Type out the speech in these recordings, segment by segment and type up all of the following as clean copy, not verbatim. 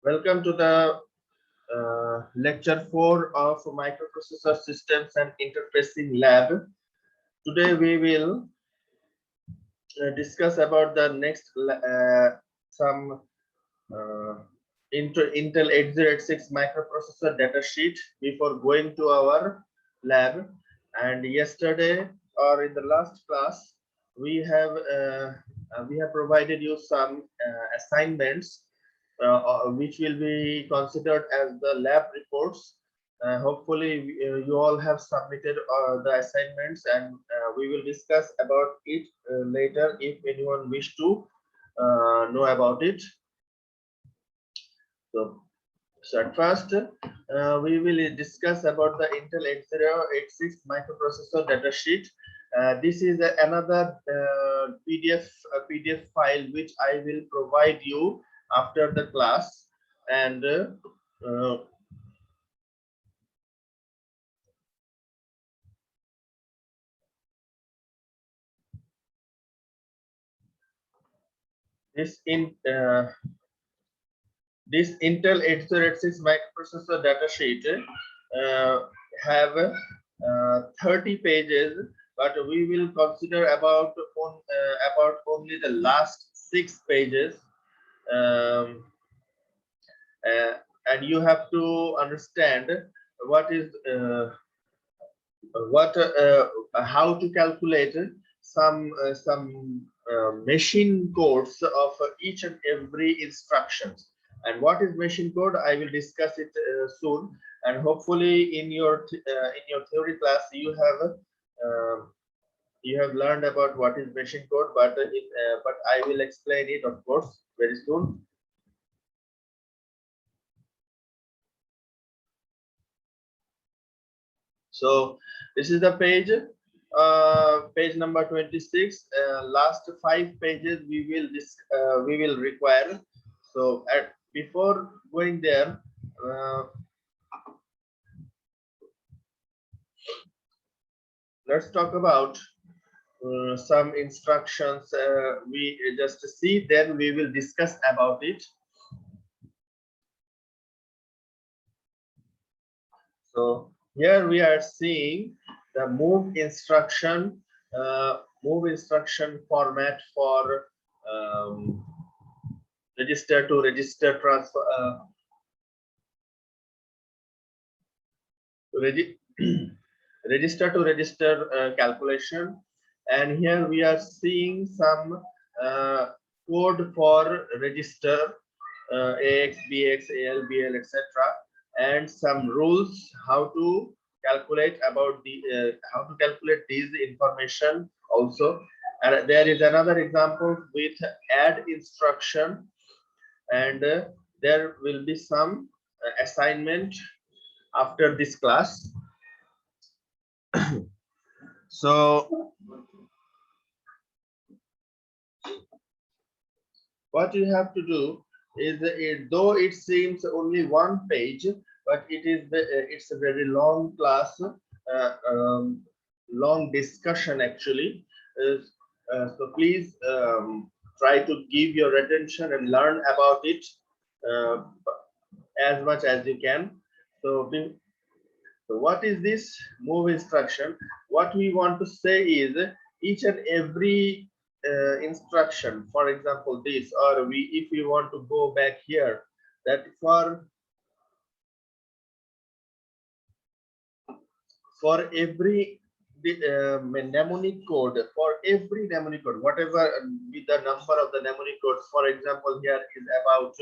Welcome to the lecture 4 of microprocessor systems and interfacing lab. Today we will discuss about the next some uh, Intel 8086 microprocessor datasheet before going to our lab. And yesterday or in the last class, we have provided you some assignments which will be considered as the lab reports. Hopefully, you all have submitted the assignments, and we will discuss about it later if anyone wish to know about it. So at first, we will discuss about the Intel 8086 microprocessor datasheet. This is another PDF file which I will provide you after the class, and this Intel 8086 microprocessor datasheet have 30 pages, but we will consider about only the last 6 pages. Um, and you have to understand what is how to calculate some machine codes of each and every instructions. And what is machine code, I will discuss it soon. And hopefully in your theory class you have learned about what is machine code, but but I will explain it, of course, very soon. So this is the page, page number 26. Last 5 pages we will require. So before going there, let's talk about some instructions. We just see, then we will discuss about it. So here we are seeing the move instruction format for register to register transfer, register to register calculation. And here we are seeing some code for register AX, BX, AL, BL, etc., and some rules how to calculate about the how to calculate these information also. And there is another example with add instruction, and there will be some assignment after this class. So what you have to do is, though it seems only one page, but it's a very long class, long discussion actually. So please try to give your attention and learn about it as much as you can. So what is this move instruction? What we want to say is each and every instruction, for example this, or if we want to go back here, that for every mnemonic code, whatever be the number of the mnemonic codes, for example here is about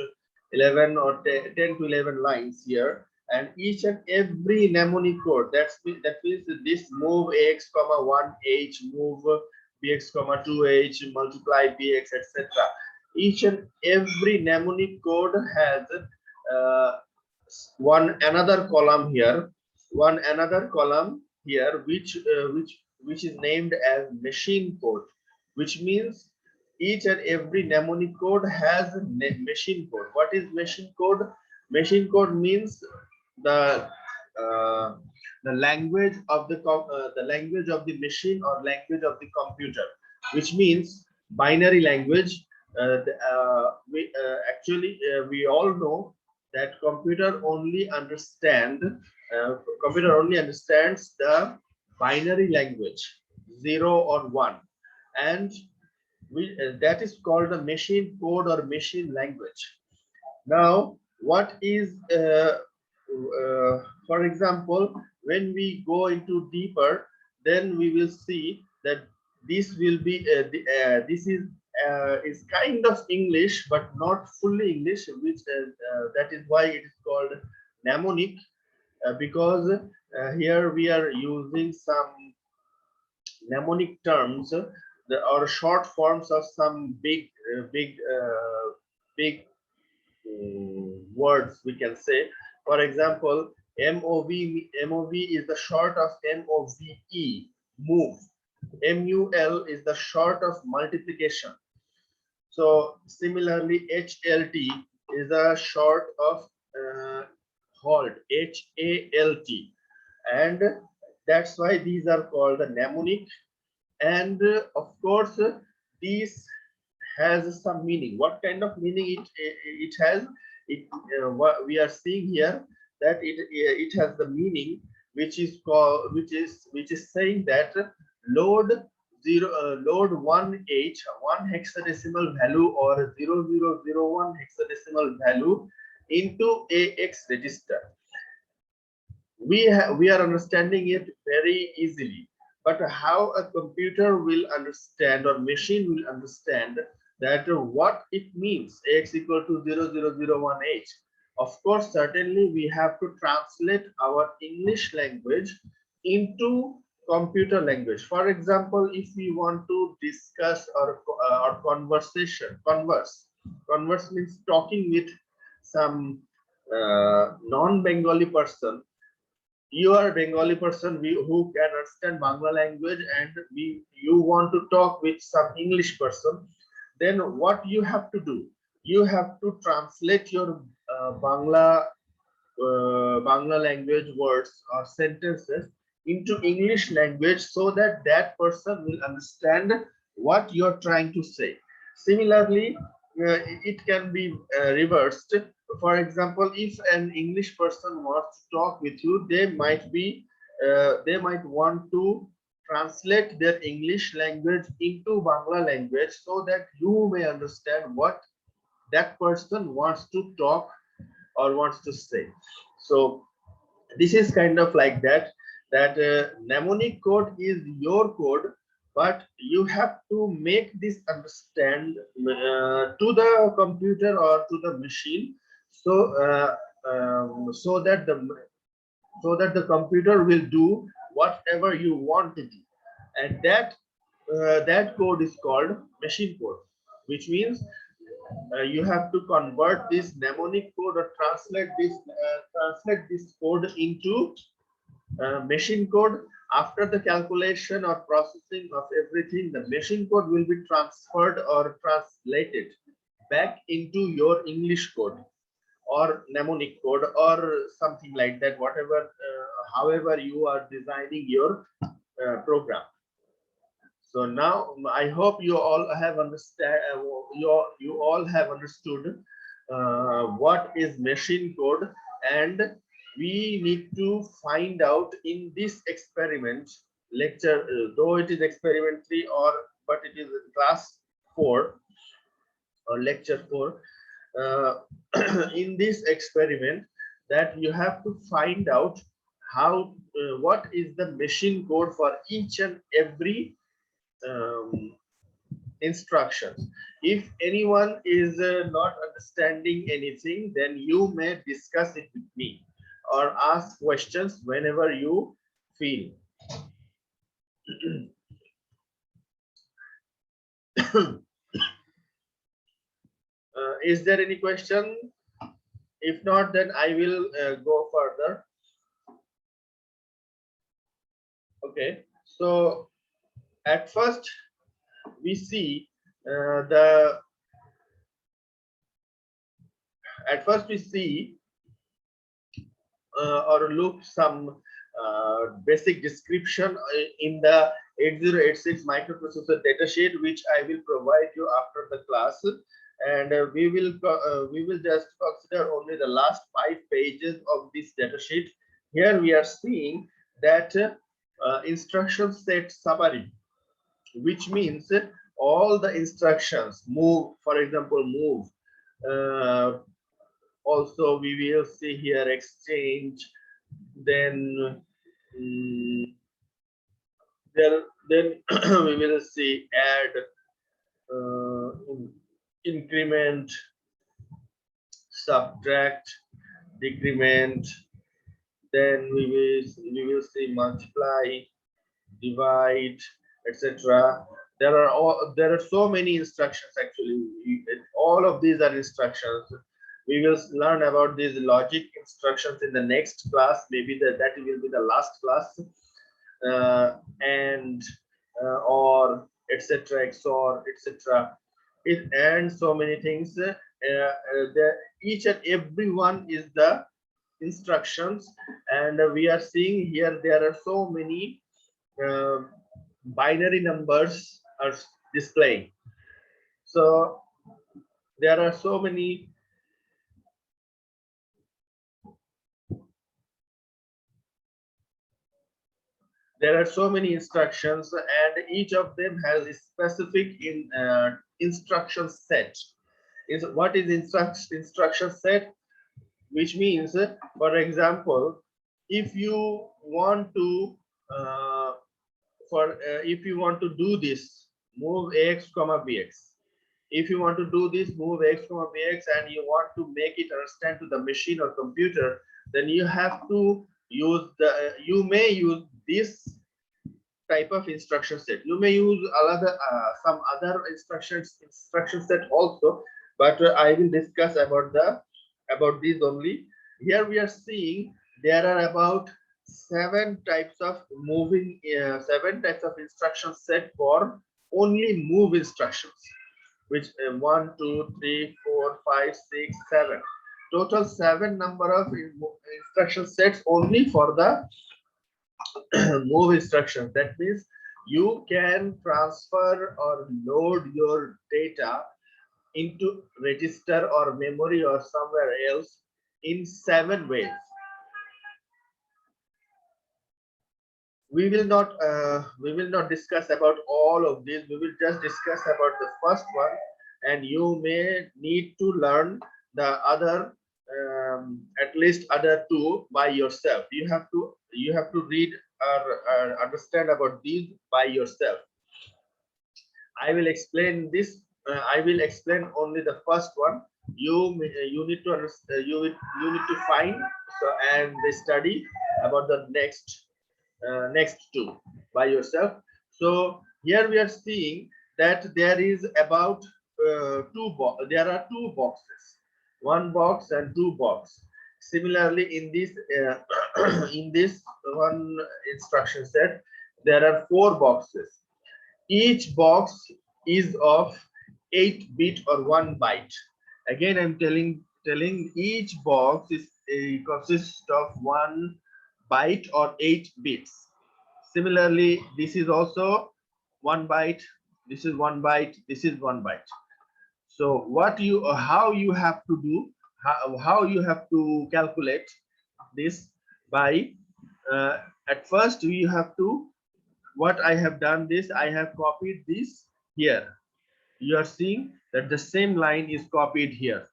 11 or 10 to 11 lines here, and each and every mnemonic code, that means this move AX comma 1H, move BX comma 2H, multiply BX, etc. Each and every mnemonic code has one another column here, which is named as machine code, which means each and every mnemonic code has a machine code. What is machine code? Machine code means the language of the language of the machine or language of the computer, which means binary language. We all know that computer only understands the binary language, 0 or 1, and that is called a machine code or machine language. Now, what is, for example, when we go into deeper, then we will see that this will be this is kind of English, but not fully English, which that is why it is called mnemonic, because here we are using some mnemonic terms, or short forms of some big words, we can say. For example, MOV is the short of MOVE, move. MUL is the short of multiplication. So similarly, HLT is a short of halt, HALT, and that's why these are called the mnemonic. And of course, these has some meaning. What kind of meaning it has? What we are seeing here, that it has the meaning which is called, which is saying that load load 1 hexadecimal value or 0001 hexadecimal value into AX register. We are understanding it very easily, but how a computer will understand or machine will understand that what it means, AX equal to 0001H. Of course, certainly we have to translate our English language into computer language. For example, if we want to discuss or converse means talking with some non-Bengali person. You are a Bengali person who can understand Bangla language, and you want to talk with some English person, then what you have to do? You have to translate your Bangla language words or sentences into English language, so that that person will understand what you're trying to say. Similarly, it can be reversed. For example, if an English person wants to talk with you, they might want to translate their English language into Bangla language, so that you may understand what that person wants to talk or wants to say. So this is kind of like that mnemonic code is your code, but you have to make this understand to the computer or to the machine, so that the computer will do whatever you want to do, and that code is called machine code, which means you have to convert this mnemonic code or translate this code into machine code. After the calculation or processing of everything, the machine code will be transferred or translated back into your English code or mnemonic code or something like that, whatever, however you are designing your program. So now I hope you all have you all have understood what is machine code, and we need to find out in this experiment lecture, though it is experiment 3, but it is class 4 or lecture 4. In this experiment, that you have to find out how what is the machine code for each and every instructions. If anyone is not understanding anything, then you may discuss it with me or ask questions whenever you feel. Is there any question? If not, then I will go further. Okay, so at first we see or look some basic description in the 8086 microprocessor datasheet, which I will provide you after the class. and we will just consider only the last 5 pages of this data sheet. Here we are seeing that instruction set summary, which means all the instructions move, for example, move. Also, we will see here exchange, then then we will see add, increment, subtract, decrement, then we will see multiply, divide, etc. There are so many instructions actually. All of these are instructions. We will learn about these logic instructions in the next class. Maybe that will be the last class. And or etc, XOR, etc. It and so many things. Each and every one is the instructions, and we are seeing here there are so many binary numbers are displaying. So there are so many instructions, and each of them has a specific instruction set. What is instruction set? Which means, for example, if you want to if you want to do this, move ax comma bx. If you want to do this, move x comma bx, and you want to make it understand to the machine or computer, then you have to use you may use this type of instruction set. You may use some other instruction set also, but I will discuss about these only. Here we are seeing there are about 7 types of instruction set for only move instructions, which 1, 2, 3, 4, 5, 6, 7. Total 7 number of instruction sets only for the move instructions. That means you can transfer or load your data into register or memory or somewhere else in 7 ways. We will not discuss about all of these. We will just discuss about the first one, and you may need to learn the other at least other 2 by yourself. You have to read or understand about these by yourself. I will explain this. I will explain only the first one. You need to understand. You need to find and study about the next 2 by yourself. So here we are seeing that there is about there are 2 boxes, 1 box and 2 box. Similarly, in this in this one instruction set, there are 4 boxes. Each box is of 8-bit or 1 byte. Again, I'm telling each box is consists of 1 byte or 8 bits. Similarly, this is also 1 byte. This is 1 byte. This is 1 byte. So how you have to do, how you have to calculate this by at first you have to, what I have done this, I have copied this here. You are seeing that the same line is copied here.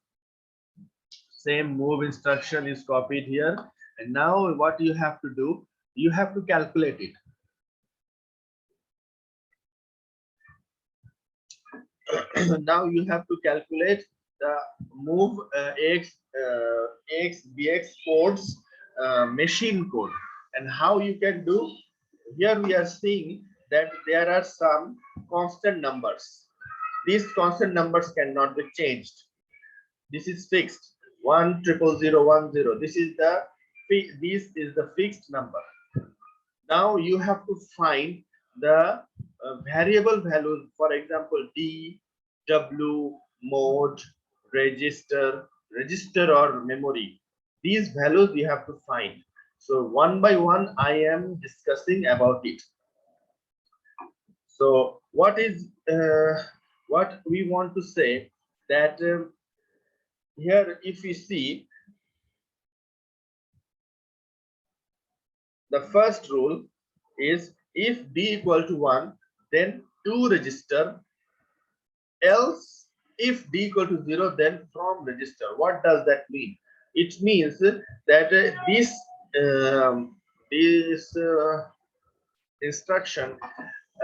Same move instruction is copied here. And now what you have to do, you have to calculate it. Now you have to calculate the move ax bx codes machine code. And how you can do, here we are seeing that there are some constant numbers. These constant numbers cannot be changed. This is fixed. 10010. This is the fixed number. Now you have to find the variable values. For example, D, W, mode, register or memory. These values we have to find. So one by one, I am discussing about it. So what we want to say, that here if we see the first rule is if D equal to 1, then 2 register, else if D equal to 0, then from register. What does that mean? It means that this instruction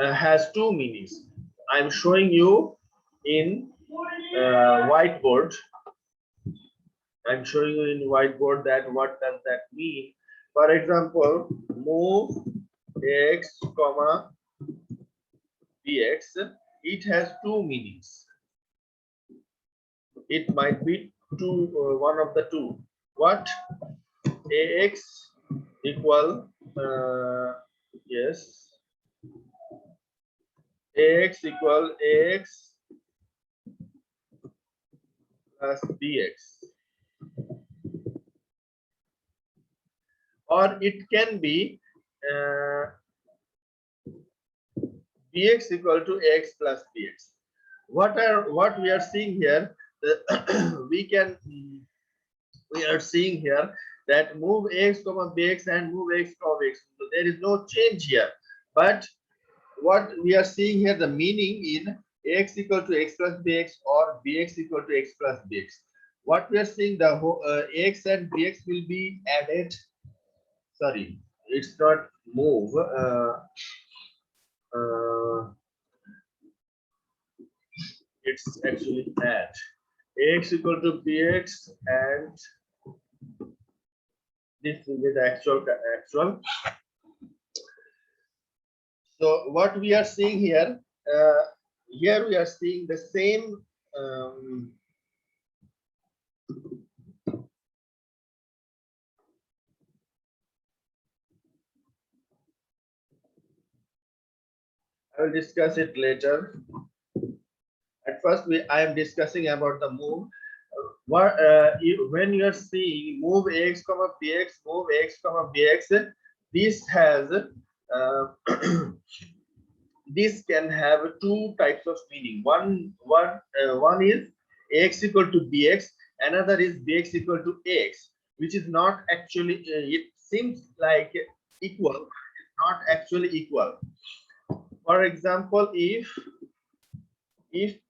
has two meanings. I'm showing you in whiteboard. I'm showing you in whiteboard that what does that mean. For example, move x comma bx, it has two meanings. It might be two, one of the two. What? Ax equal yes, ax equal ax plus bx, or it can be bx equal to x plus bx. What we are seeing here? We are seeing here that move x comma bx and move x comma bx. So there is no change here, but what we are seeing here, the meaning in x equal to x plus bx or bx equal to x plus bx. What we are seeing, the x and bx will be added. Sorry, it's not move. It's actually add x equal to bx, and this will be the actual. So what we are seeing here, here we are seeing the same I will discuss it later. At first, I am discussing about the move. When you are seeing move x comma bx, move x comma bx, this has this can have two types of meaning. One is x equal to bx, another is bx equal to x, which is not actually. It seems like equal, but it's not actually equal. For example, if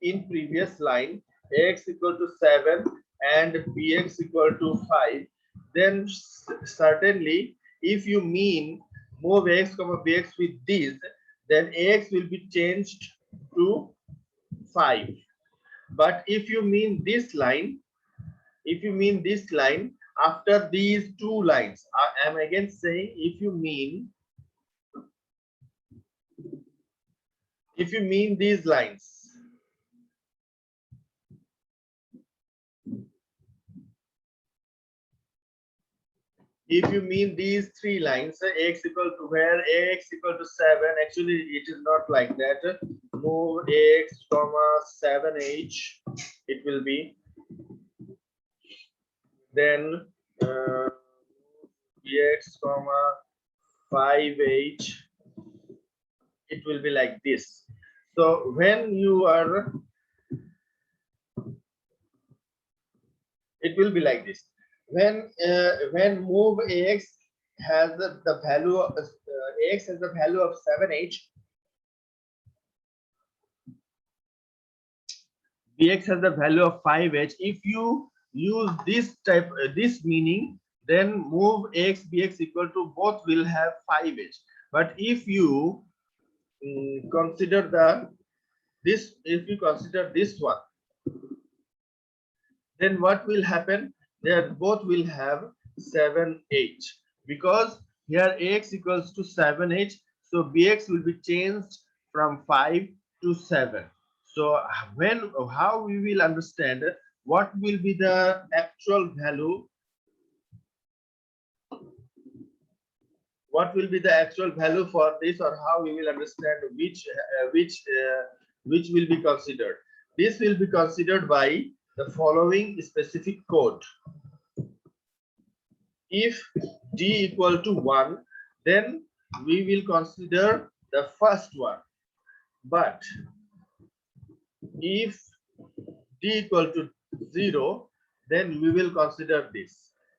in previous line x equal to 7 and bx equal to 5, then certainly if you mean move x comma bx with this, then ax will be changed to 5. But if you mean this line, after these two lines, I am again saying if you mean these lines, if you mean these three lines, x equal to where x equal to 7, actually it is not like that. Move x comma 7h, it will be, then bx comma 5h, it will be like this. So when you are, it will be like this. When move ax has the value of ax has the value of 7h, bx has the value of 5h. If you use this type, this meaning, then move x bx equal to both will have 5h. But if you consider if you consider this one, then what will happen? They both will have 7h, because here x equals to 7h, so bx will be changed from 5 to 7. So how we will understand what will be the actual value? What will be the actual value for this, or how we will understand which will be considered? This will be considered by the following specific code. If d equal to 1, then we will consider the first one. But if D equal to 0, then we will consider this.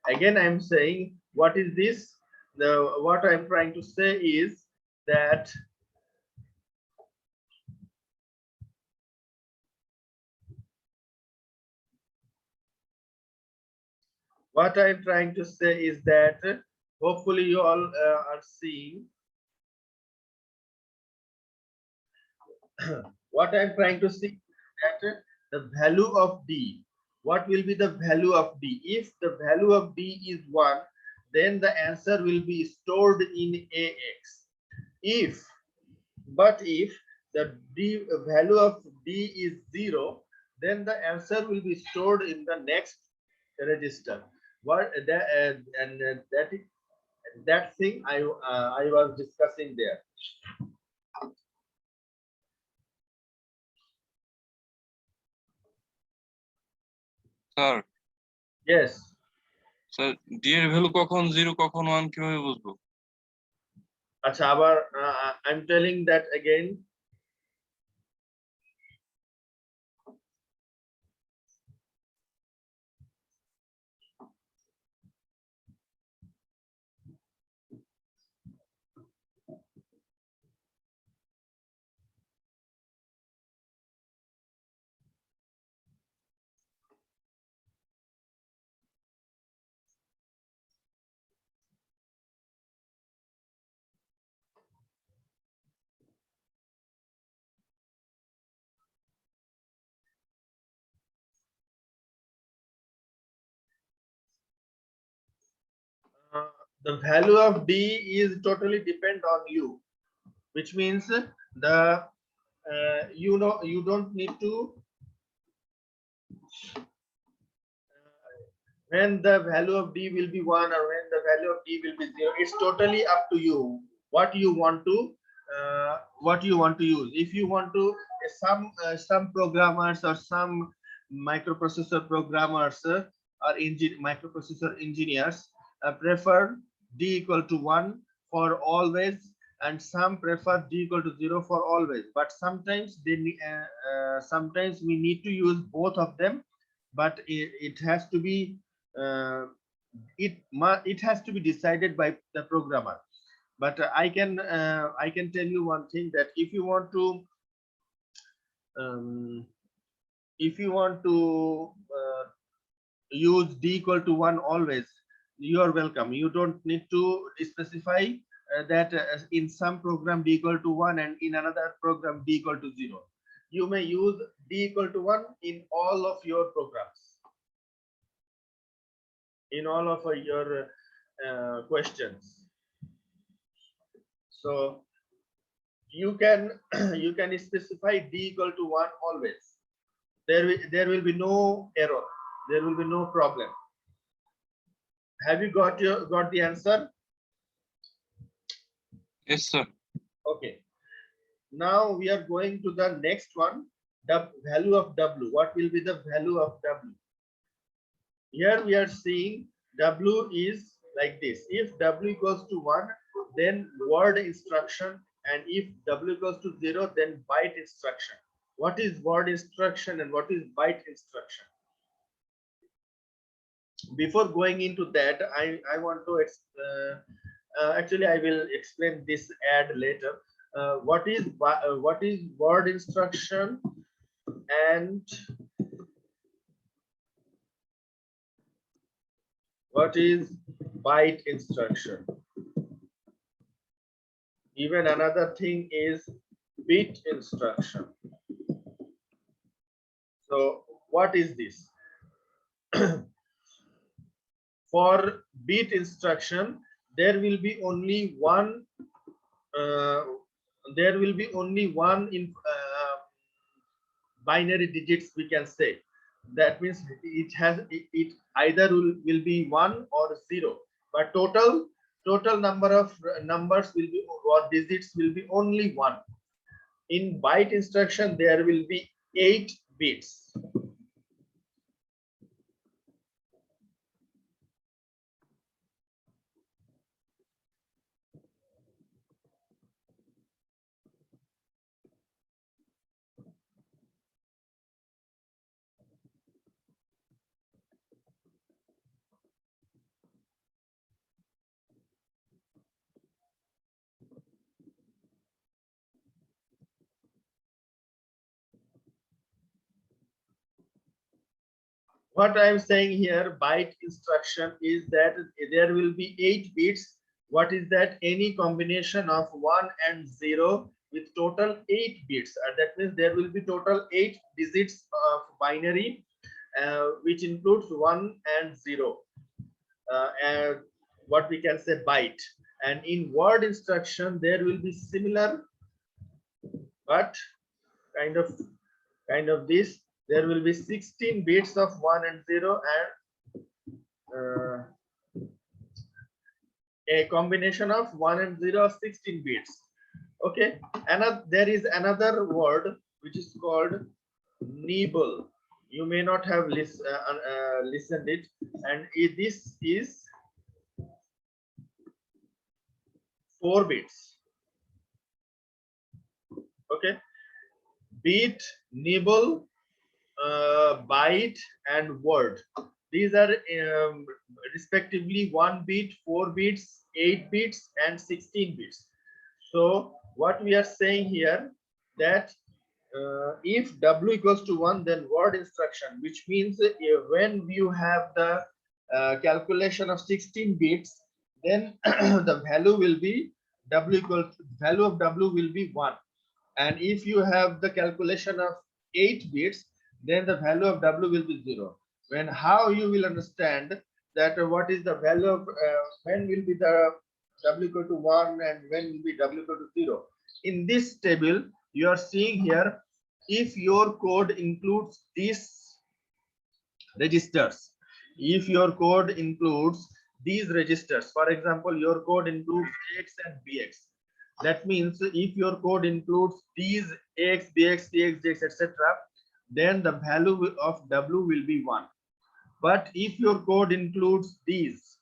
Again, I am saying, what is this? What I am trying to say is that what I'm trying to say is that hopefully you all are seeing what I'm trying to see that the value of D. What will be the value of D? If the value of D is 1, then the answer will be stored in AX. If the value of D is 0, then the answer will be stored in the next register. What that and that thing I was discussing there. Sir Yes. Sir D এর value কখন 0 কখন 1 কিভাবে বুঝবো? আচ্ছা, আবার I'm telling that again. The value of D is totally depend on you, which means the you don't need to when the value of D will be 1 or when the value of D will be 0. It's totally up to you what you want to use. If you want to some programmers or some microprocessor programmers or microprocessor engineers prefer D equal to 1 for always, and some prefer D equal to 0 for always. But sometimes sometimes we need to use both of them, but it has to be it has to be decided by the programmer. But I can tell you one thing, that if you want to use D equal to 1 always, you are welcome. You don't need to specify that in some program D equal to 1 and in another program D equal to 0. You may use D equal to 1 in all of your programs, in all of your questions. So you can you can specify D equal to 1 always. There will be no error. There will be no problem. Have you got the answer? Yes, sir. Okay. Now we are going to the next one. The value of W. What will be the value of W? Here we are seeing W is like this. If W equals to 1, then word instruction, and if W equals to 0, then byte instruction. What is word instruction and what is byte instruction? Before going into that, I want to actually I will explain this add later. What is word instruction and what is byte instruction? Even another thing is bit instruction. So what is this? For bit instruction, there will be only one in binary digits, we can say. That means it either will be 1 or 0, but total number of numbers will be, or digits will be only 1. In byte instruction, there will be 8 bits. what I'm saying here, byte instruction is that there will be 8 bits. What is that? Any combination of 1 and 0 with total 8 bits. That means there will be total 8 digits of binary, which includes 1 and 0. And what we can say byte. And in word instruction, there will be similar, but kind of this. There will be 16 bits of 1 and 0 and a combination of 1 and 0 of 16 bits. Okay, there is another word which is called nibble. You may not have listened it, and this is 4 bits. Okay, bit, nibble, byte, and word. These are respectively 1 bit, 4 bits, 8 bits, and 16 bits. So what we are saying here, that if W equals to 1, then word instruction, which means when you have the calculation of 16 bits, then the value will be value of W will be 1. And if you have the calculation of 8 bits, then the value of W will be 0. When how you will understand that what is the value of when will be the W equal to 1 and when will be W equal to 0. In this table, you are seeing here, if your code includes these registers, if your code includes these registers, for example, your code includes AX and BX. That means if your code includes these AX, BX, CX, DX, etc., then the value of W will be 1. But if your code includes these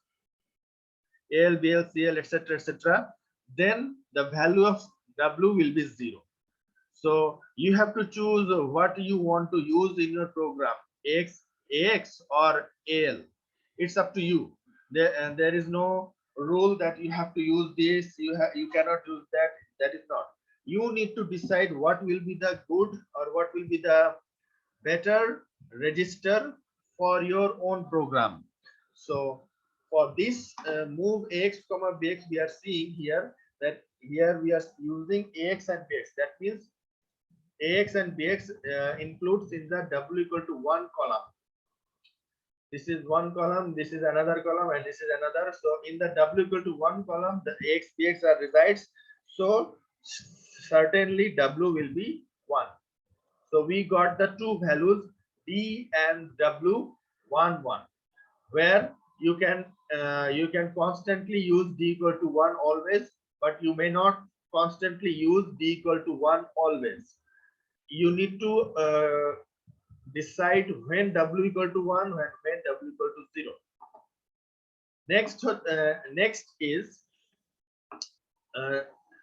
AL, BL, CL, etc., etc., then the value of W will be 0. So you have to choose what you want to use in your program, AX or AL. It's up to you. There is no rule that you have to use this, you cannot use that. That is not. You need to decide what will be the good or what will be the better register for your own program. So for this move AX comma BX, we are seeing here that here we are using AX and BX. That means AX and BX includes in the W equal to 1 column. This is one column, this is another column, and this is another. So in the W equal to 1 column, the AX, BX are resides. So certainly W will be 1. So we got the two values D and W 1 1, where you can constantly use D equal to 1 always, but you may not constantly use D equal to 1 always. You need to decide when W equal to 1 and when W equal to 0. Next is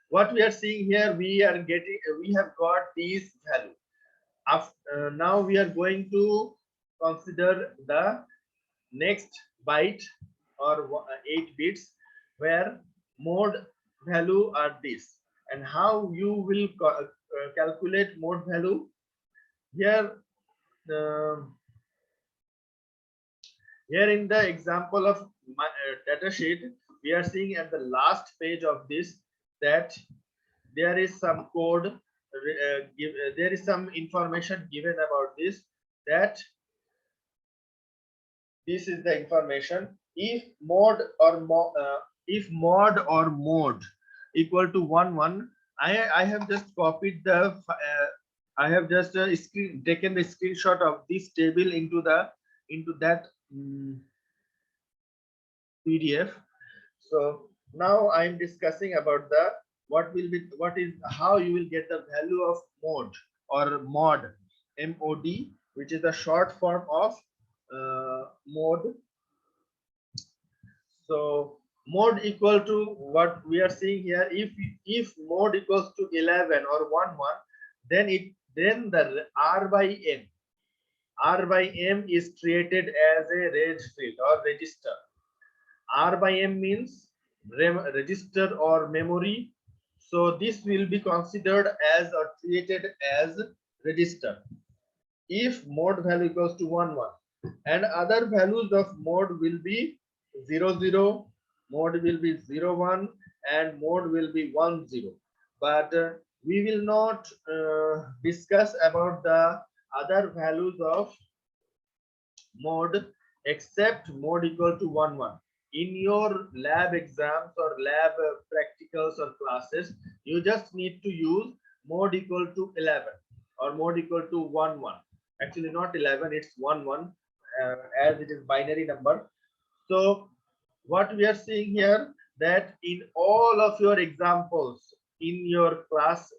what we are seeing here. We have got these values. Now we are going to consider the next byte or 8 bits, where mode value are this, and how you will calculate mode value here. Here in the example of my data sheet, we are seeing at the last page of this that there is some code, there is some information given about this, that this is the information. If mod or mode equal to 1 1, I have just copied the I have just taken the screenshot of this table into that PDF. So now I am discussing about how you will get the value of mode or mod, MOD, which is the short form of mode. So mode equal to what we are seeing here. If mode equals to 11 or 1 1, then the R by M is treated as a reg field or register. R by M means register or memory. So this will be considered as or treated as register. If mode value equals to 1 1, and other values of mode will be 00, mode will be 01, and mode will be 10. But we will not discuss about the other values of mode except mode equal to 11. In your lab exams or lab practicals or classes, you just need to use mode equal to 11 or mode equal to 11. Actually not 11, it's 11, as it is binary number. So what we are seeing here, that in all of your examples in your class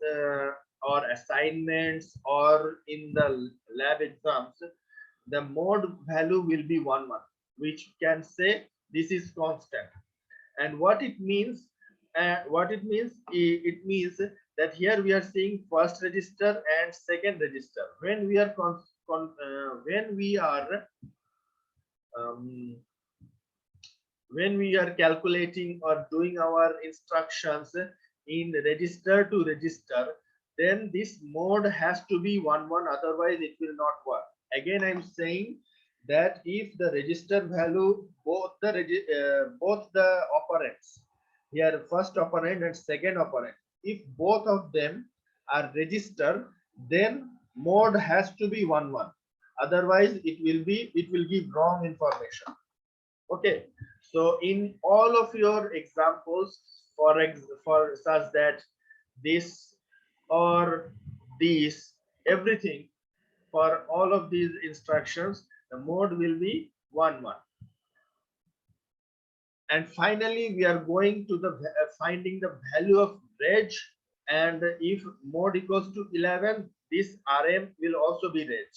or assignments or in the lab exams, the mode value will be 11, which can say this is constant. And what it means, it means that here we are seeing first register and second register. When we are um, when we are calculating or doing our instructions in register to register, then this mode has to be 11, otherwise it will not work. Again, I'm saying that if the register value, both the operands here, first operand and second operand, if both of them are registered, then mode has to be 11, otherwise it will give wrong information. Okay, so in all of your examples, for such that this or this, everything, for all of these instructions, the mode will be 11. And finally, we are going to the finding the value of reg, and if mode equals to 11, this rm will also be reg.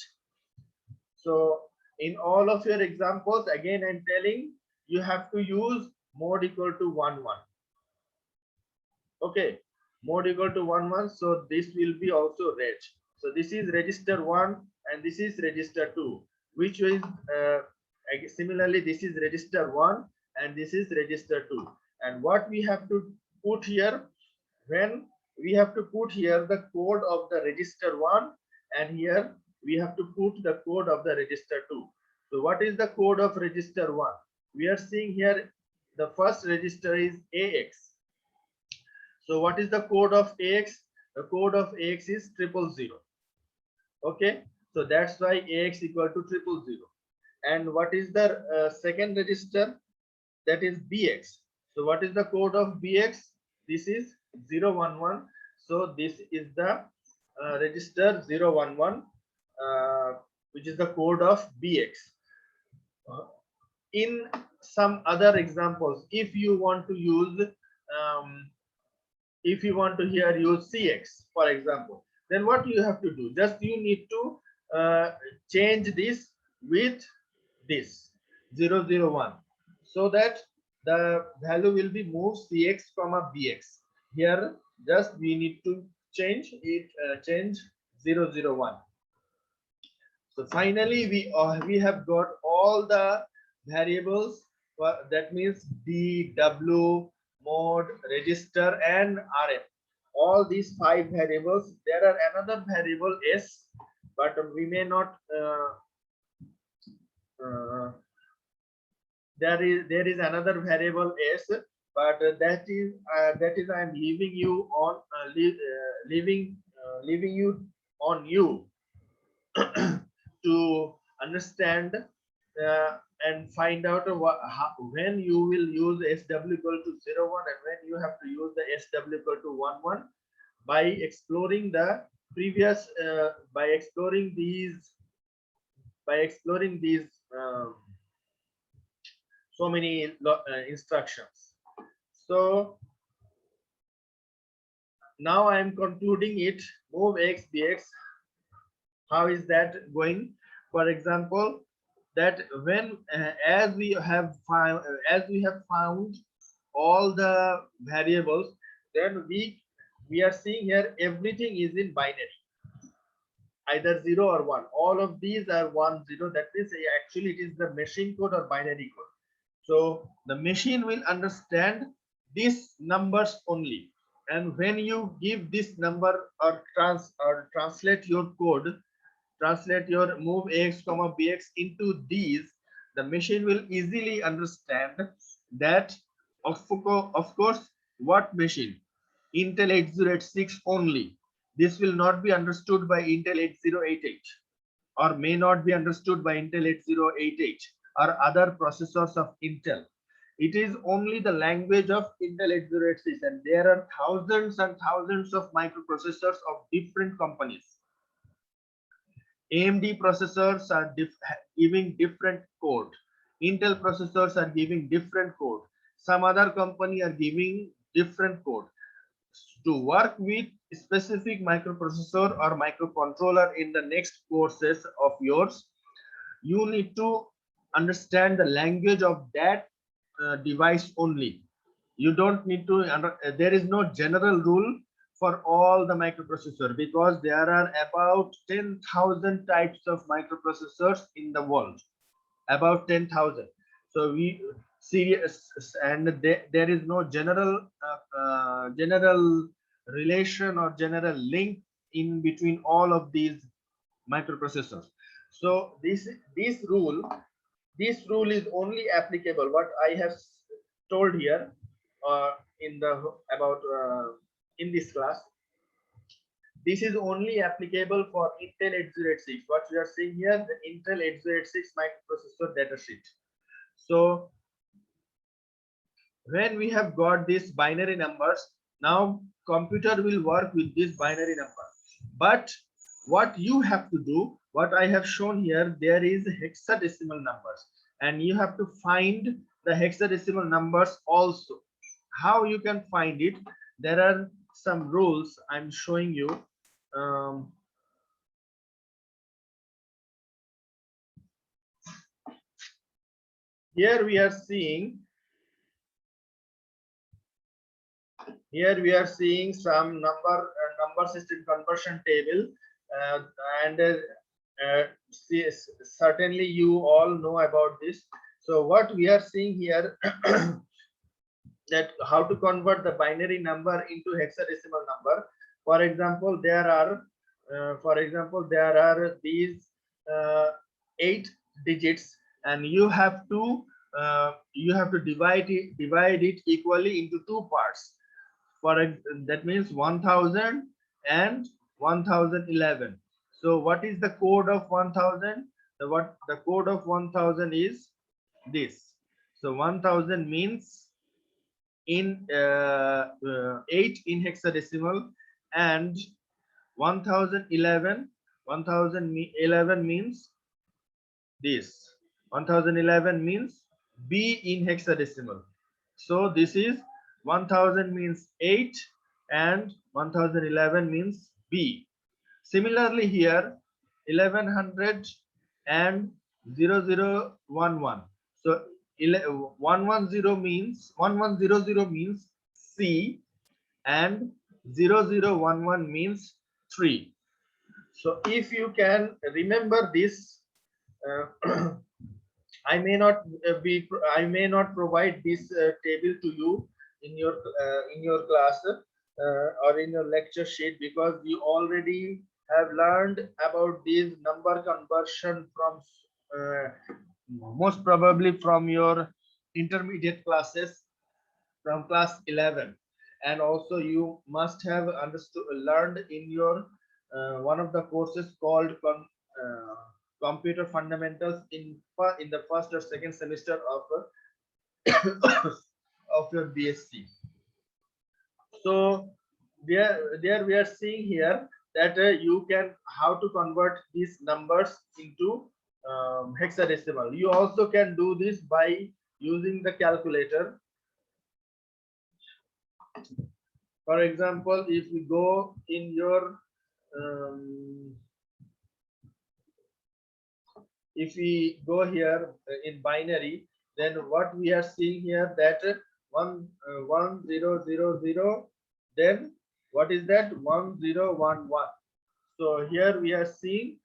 So in all of your examples, again I'm telling, you have to use mode equal to 11. Okay, mode equal to 11, so this will be also reg. So this is register 1 and this is register 2, which is similarly this is register 1 and this is register 2. And what we have to put here, when we have to put here the code of the register 1, and here we have to put the code of the register 2. So what is the code of register 1? We are seeing here the first register is AX. So what is the code of AX? The code of AX is 000. Okay, so that's why AX equal to 000. And what is the second register? That is BX. So what is the code of BX? This is 011. So this is the register 011, which is the code of BX. In some other examples, if you want to use if you want to here use CX, for example, then what you have to do, just you need to change this with this 001, so that the value will be moved CX comma BX. Here just we need to change it, change 001. So finally we have got all the variables, that means D, W, mode, register and RM. All these 5 variables. There are another variable S, but we may not there is another variable S, but that is I am leaving you on leaving you on you to understand and find out when you will use SW equal to 01 and when you have to use the SW equal to 11, by exploring the previous by exploring these so many instructions. So now I am concluding it. Move X BX. How is that going? For example, that when as we have found all the variables, then we are seeing here everything is in binary, either 0 or 1. All of these are 1 0. That means actually it is the machine code or binary code. So the machine will understand these numbers only, and when you give this number or translate your code, translate your move ax comma bx into these, the machine will easily understand that of course what machine, Intel 8086 only. This will not be understood by Intel 8088 or may not be understood by Intel 8088 or other processors of Intel. It is only the language of Intel 8086, and there are thousands and thousands of microprocessors of different companies. AMD processors are giving different code. Intel processors are giving different code. Some other company are giving different code. To work with specific microprocessor or microcontroller in the next courses of yours, you need to understand the language of that device only. You don't need to there is no general rule for all the microprocessor, because there are about 10,000 types of microprocessors in the world, about 10,000. So we serious, and there is no general relation or general link in between all of these microprocessors. So this rule is only applicable, what I have told here in the about in this class. This is only applicable for Intel 8086. What we are seeing here, the Intel 8086 microprocessor datasheet. So when we have got these binary numbers, now computer will work with this binary number. But what you have to do, what I have shown here, there is hexadecimal numbers, and you have to find the hexadecimal numbers also. How you can find it? There are some rules I'm showing you. Here we are seeing some number system conversion table, and certainly you all know about this. So what we are seeing here, that how to convert the binary number into hexadecimal number. For example, there are these 8 digits, and you have to divide it equally into 2 parts. That means 1000 and 1011. So what is the code of 1000? The code of 1000 is this. So 1000 means in 8 in hexadecimal, and 1011 means this. 1011 means B in hexadecimal. So this is 1000 means 8 and 1011 means B. Similarly here 1100 and 0011. So 110 means C, and 0011 means 3. So if you can remember this, I may not provide this table to you in your class or in your lecture sheet, because you already have learned about this number conversion from most probably from your intermediate classes, from class 11, and also you must have learned in your one of the courses called computer fundamentals in the first or second semester of of your BSc. So there we are seeing here that you can how to convert these numbers into hexadecimal. You also can do this by using the calculator. For example, if you go in your if we go here in binary, then what we are seeing here, that 1000, then what is that? 1011. So here we are seeing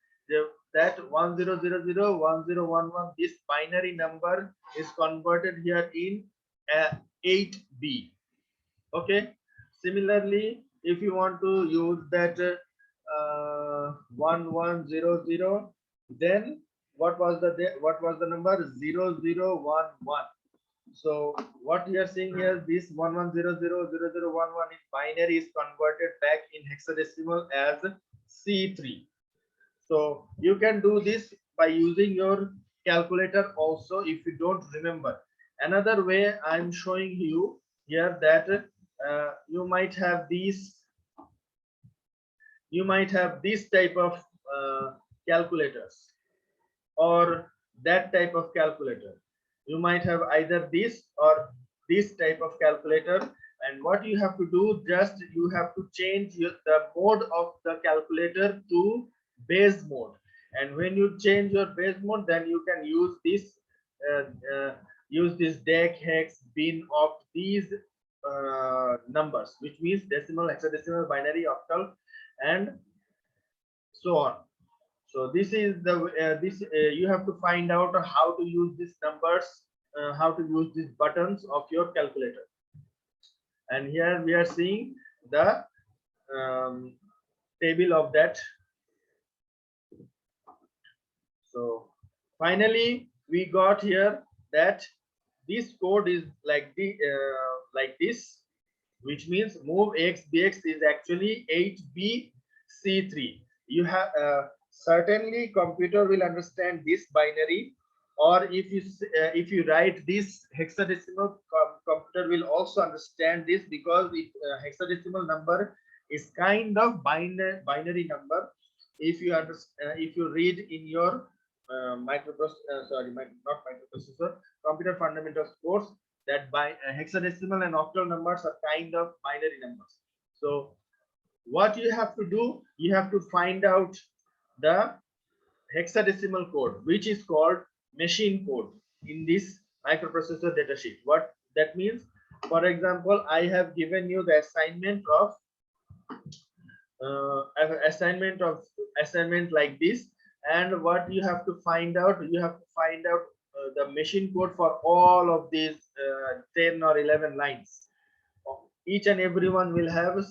that 1000, this binary number is converted here in 8B. Okay. Similarly, if you want to use that 1100. Then what was the number? 0011. So what we are seeing here, this 11000011 in binary is converted back in hexadecimal as C3. So you can do this by using your calculator also if you don't remember. Another way I'm showing you here that you might have this type of calculators or that type of calculator. You might have either this or this type of calculator, and what you have to do, just you have to change the mode of the calculator to base mode, and when you change your base mode, then you can use uh, uh, this DEC, hex, bin, opt, these numbers, which means decimal, hexadecimal, binary, octal, and so on. So this is the you have to find out how to use these numbers, how to use these buttons of your calculator. And here we are seeing the table of that. So finally we got here that this code is like this, which means move x bx is actually 8bc3. You have certainly computer will understand this binary, or if you write this hexadecimal, computer will also understand this, because hexadecimal number is kind of binary number. If you understand, if you read in your not microprocessor, computer fundamentals course, that by hexadecimal and octal numbers are kind of binary numbers. So what you have to do, you have to find out the hexadecimal code, which is called machine code in this microprocessor datasheet. What that means, for example, I have given you the assignment like this, and what you have to find out, the machine code for all of these 10 or 11 lines. Each and every one will have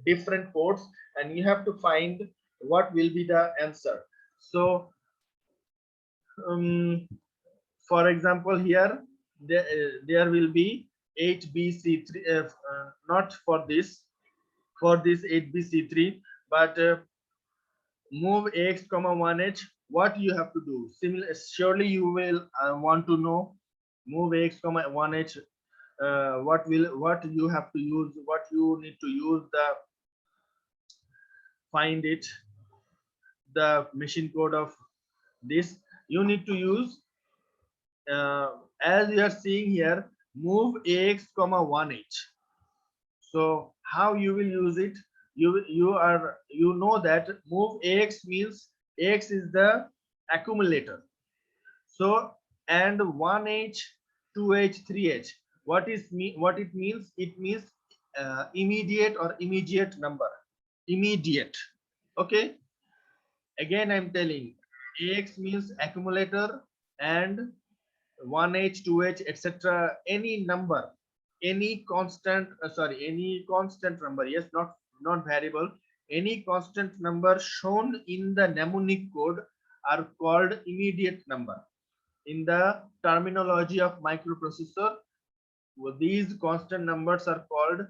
different codes, and you have to find what will be the answer. So for example, here there will be 8bc3, not for this 8bc3, but move x comma 1h. What you have to do, similar, surely you will want to know, move x comma 1h, what you have to use, what you need to use, find it, the machine code of this. You need to use, as you are seeing here, move x comma 1h. So how you will use it, you know that move x means x is the accumulator. So, and 1h, 2h, 3h, what it means, it means immediate or immediate number, immediate. Okay, again I'm telling, ax means accumulator, and 1h, 2h, etc., any number, any constant, any constant number, yes, not variable, any constant number shown in the mnemonic code are called immediate number. In the terminology of microprocessor, these constant numbers are called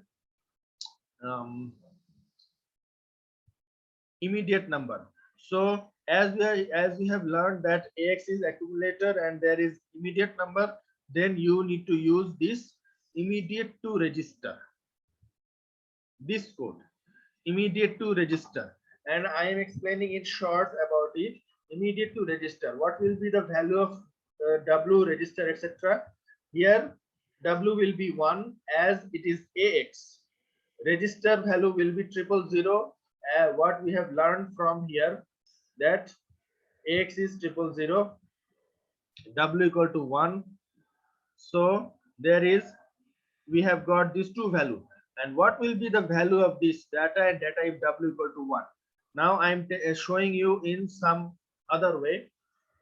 immediate number. So as we have learned that ax is accumulator and there is immediate number, then you need to use this immediate to register, this code, immediate to register, and I am explaining in short about it. Immediate to register, what will be the value of w, register, etc. Here w will be 1 as it is ax, register value will be 000. What we have learned from here, that ax is 000, w equal to 1. So there is, we have got these two value, and what will be the value of this data and data if w equal to 1. Now I'm showing you in some other way.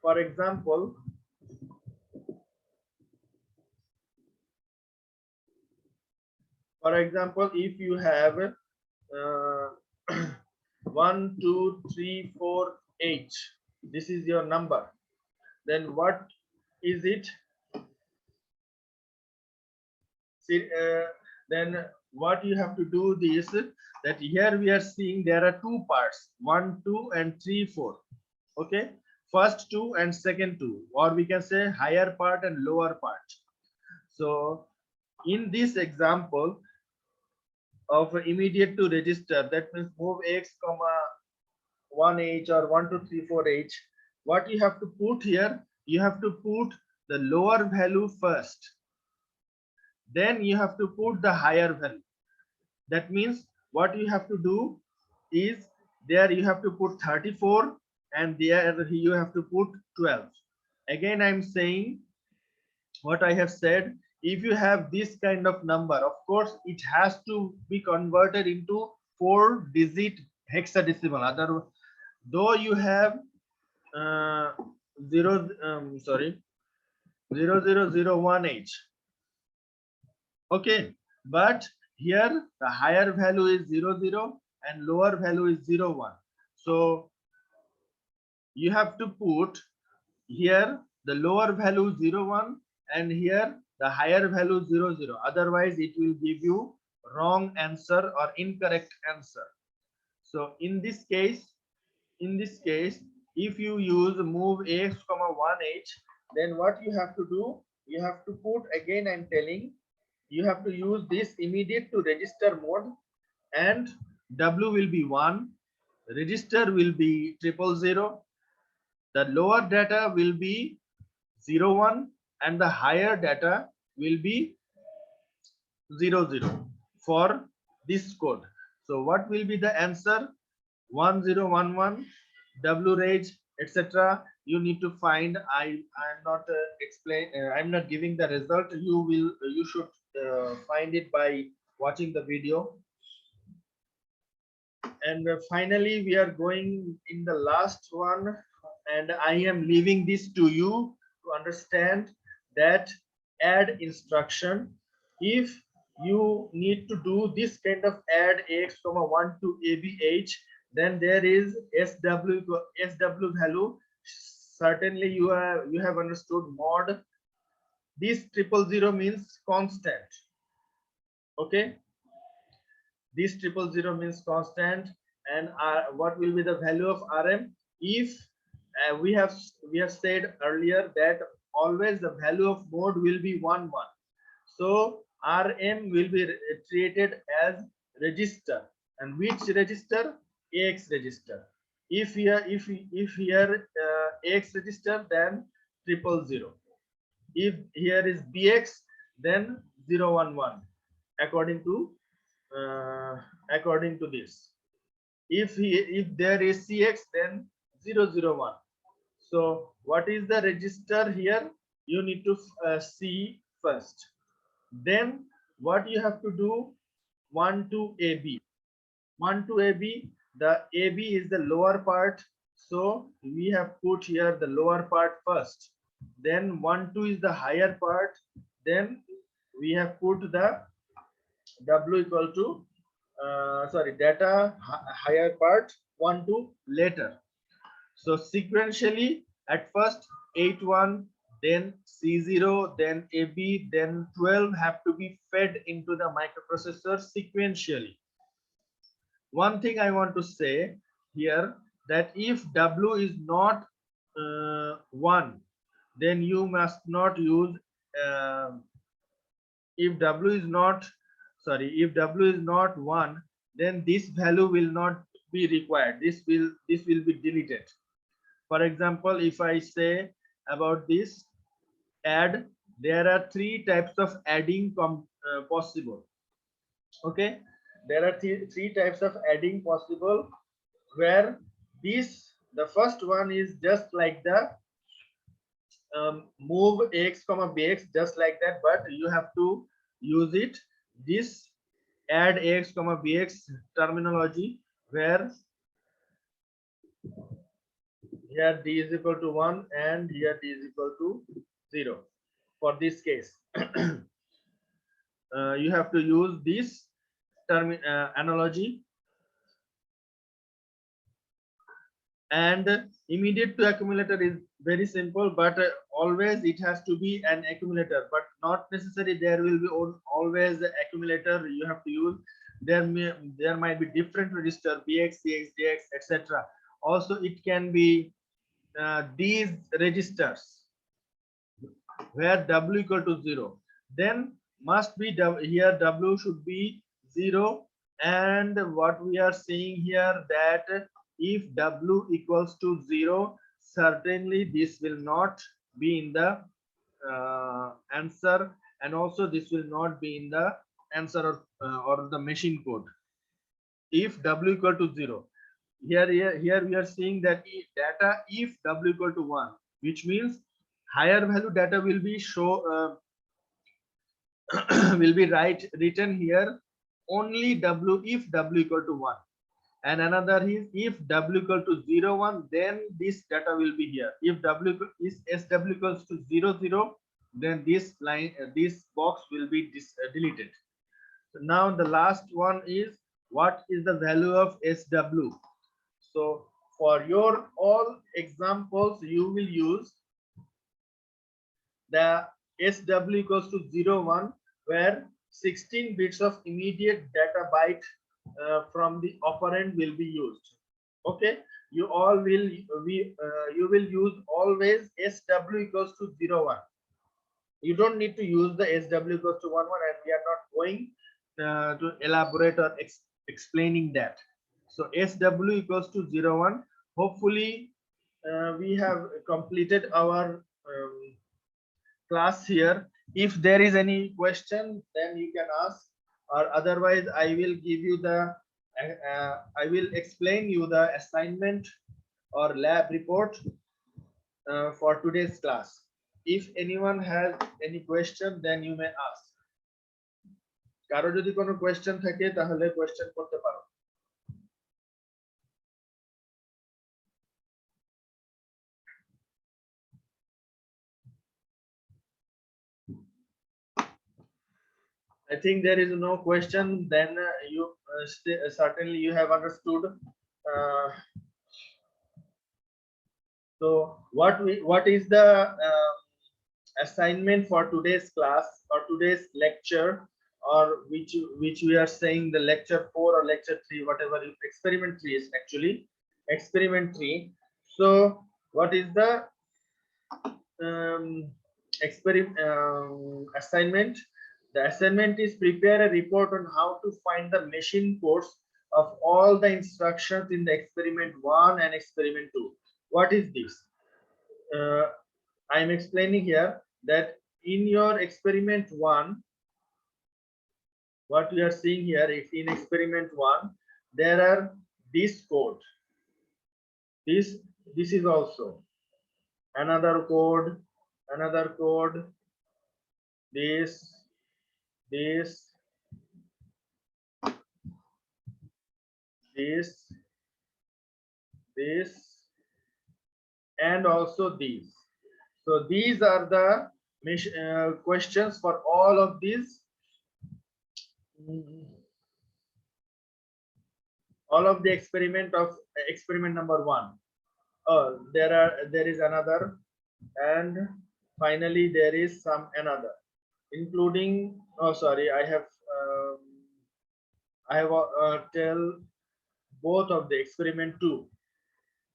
For example, if you have 1 2 3 4 8, this is your number, then what is it? See, then what you have to do this, that here we are seeing there are two parts, 1 2 and 3 4. Okay, first two and second two, or we can say higher part and lower part. So in this example of immediate to register, that means move x comma 1h or 1 2 3 4h, what you have to put here, you have to put the lower value first, then you have to put the higher value. That means what you have to do is, there you have to put 34 and there you have to put 12. Again I'm saying what I have said, if you have this kind of number, of course it has to be converted into 4-digit hexadecimal. Other, though you have 0001h, okay, but here the higher value is 00 and lower value is 01. So you have to put here the lower value 01 and here the higher value 00. Otherwise it will give you wrong answer or incorrect answer. So in this case, if you use move x comma 1h, then what you have to do, you have to put, again I'm telling, you have to use this immediate to register mode, and W will be 1, register will be 000, the lower data will be 01 and the higher data will be 00 for this code. So what will be the answer? 1011 W range, etc. You need to find. I'm not I'm not giving the result. You should find it by watching the video. And finally we are going in the last one, and I am leaving this to you to understand that add instruction. If you need to do this kind of add x comma 1 to abh, then there is sw value. Certainly you have understood mod. This 000 means constant. Okay, this 000 means constant. And what will be the value of rm? If we have said earlier that always the value of mode will be 1 1, so rm will be treated as register. And which register? AX register. If here AX register, then 000. If here is BX, then 011, according to this. If there is CX, then 001. So what is the register here? You need to see first. Then what you have to do? 1 to AB. 1 to AB. The AB is the lower part, so we have put here the lower part first. Then 1 2 is the higher part. Then we have put the W equal to data higher part 1 2 later. So sequentially, at first 81, then C0, then AB, then 12 have to be fed into the microprocessor sequentially. One thing I want to say here, that if W is not 1, then you must not use if W is not 1, then this value will not be required. This will be deleted. For example, if I say about this add, there are 3 types of adding possible. Okay, there are three types of adding possible, where the first one is just like the move x comma bx, just like that, but you have to use it this add x comma bx terminology, where here d is equal to 1 and here d is equal to 0. For this case, you have to use this analogy. And immediate to accumulator is very simple, but always it has to be an accumulator, but not necessary there will be always the accumulator you have to use. There might be different register bx, cx, dx, etc. Also it can be these registers where w equal to 0, then must be here w should be 0. And what we are seeing here that if w equals to 0, certainly this will not be in the answer, and also this will not be in the answer or the machine code. If w equal to 0, here we are seeing that data if w equal to 1, which means higher value data will be will be written here only w if w equal to 1, and another is if w equal to 0 1, then this data will be here. If w is sw equals to 0 0, then this line this box will be deleted. So now the last one is what is the value of sw. So for your all examples you will use the SW equals to 0 1, where 16 bits of immediate data byte from the operand will be used. Okay, you all will you will use always SW equals to 0 1. You don't need to use the SW equals to 1 1, and we are not going to elaborate or explaining that. So SW equals to 0 1. Hopefully we have completed our class here. If there is any question, then you can ask, or otherwise I will give you the I will explain you the assignment or lab report for today's class. If anyone has any question, then you may ask. কারো যদি কোনো question থাকে তাহলে question করতে পারো। I think there is no question. Then you certainly you have understood. So what is the assignment for today's class or today's lecture, or which we are saying the lecture 4 or lecture 3, whatever experiment 3 is actually experiment 3. So what is the assignment? The assignment is prepare a report on how to find the machine codes of all the instructions in the experiment 1 and experiment 2. What is this? I am explaining here that in your experiment 1, what we are seeing here is in experiment 1, there are this code. This is also another code, this, and also these. So these are the questions for all of these. All of the experiment of experiment number 1. Oh, there is another, and finally there is some another, including, oh sorry, I have tell both of the experiment 2.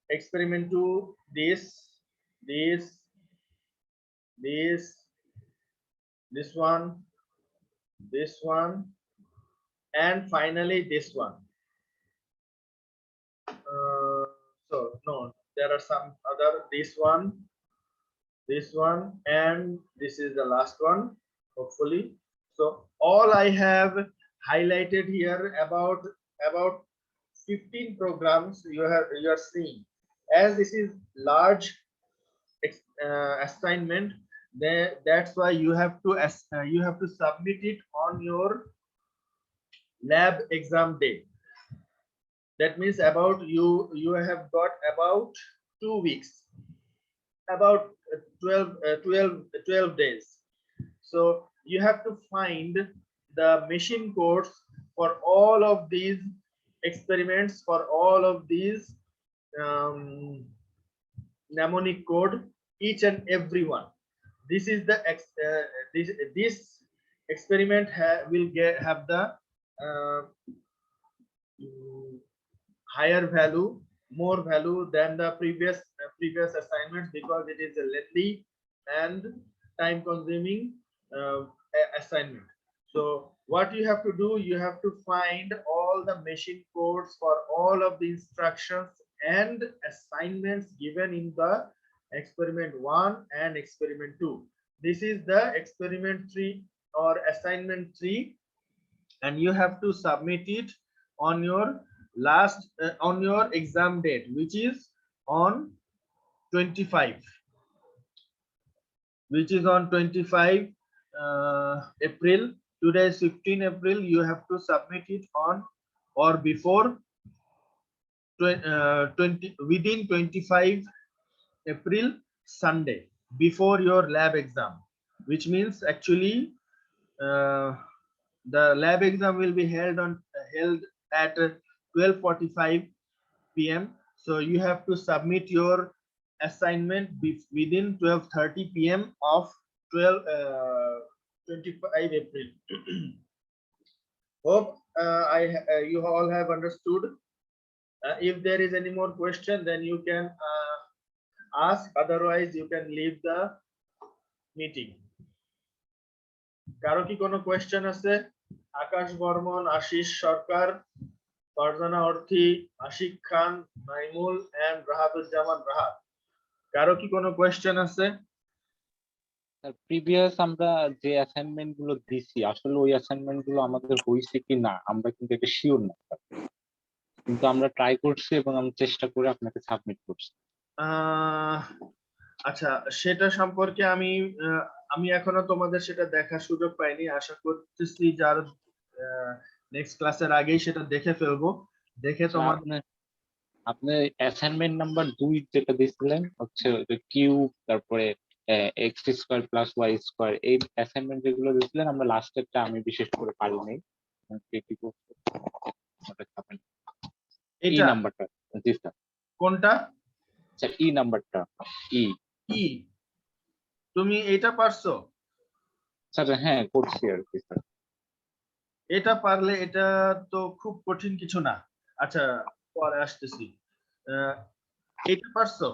Experiment 2, this one, and finally this one. So no, there are some other, this one, and this is the last one, hopefully. So all I have highlighted here about 15 programs you are seeing. As this is large assignment, that's why you have to submit it on your lab exam day. That means about you have got about 2 weeks, about 12 days. So you have to find the machine codes for all of these experiments, for all of these mnemonic code, each and every one. This is the this experiment will have the higher value, more value than the previous assignments, because it is a lengthy and time consuming assignment. So what you have to do, you have to find all the machine codes for all of the instructions and assignments given in the experiment 1 and experiment 2. This is the experiment 3 or assignment 3, and you have to submit it on your on your exam date, which is on 25, which is on 25 April. Today is 15 April. You have to submit it on or before 20 within 25 April Sunday, before your lab exam, which means actually the lab exam will be held at 12:45 p.m. So you have to submit your assignment within 12:30 p.m. of 25 April. Hope you all have understood. If there is any more question, then you can ask. Otherwise, you can leave the meeting. কারো কি কোনো question আছে? আকাশ বর্মন, আশিস সরকার, ফারজানা অর্থী, আশিক খান, Naimul and Rahatuzzaman Rahat. কারো কি কোনো question আছে? Sir previous আমরা যে অ্যাসাইনমেন্ট গুলো দিছি আসলে ওই অ্যাসাইনমেন্ট গুলো আমাদের হইছে কি না আমরা কিন্তু এটা শিওর না, কিন্তু আমরা ট্রাই করছি এবং আমরা চেষ্টা করে আপনাকে সাবমিট করছি। আচ্ছা, সেটা সম্পর্কে আমি এখনো তোমাদের সেটা দেখার সুযোগ পাইনি। আশা করতেছি যার নেক্সট ক্লাসের আগেই সেটা দেখে ফেলবো। দেখে তোমাদের আপনি অ্যাসাইনমেন্ট নাম্বার 2 যেটা দিছিলেন হচ্ছে কিউ, তারপরে X square plus Y square, এই অ্যাসাইনমেন্ট যেগুলো দিছিলেন আমরা লাস্টেরটা আমি বিশেষ করে পারি নাই। এটা নাম্বারটা জি স্যার। কোনটা? স্যার ই নাম্বারটা, ই ই তুমি এটা পারছো? স্যার হ্যাঁ করছি আর কি স্যার। এটা পারলে এটা তো খুব কঠিন কিছু না। আচ্ছা পরে আসতেছি। এটা পারছো?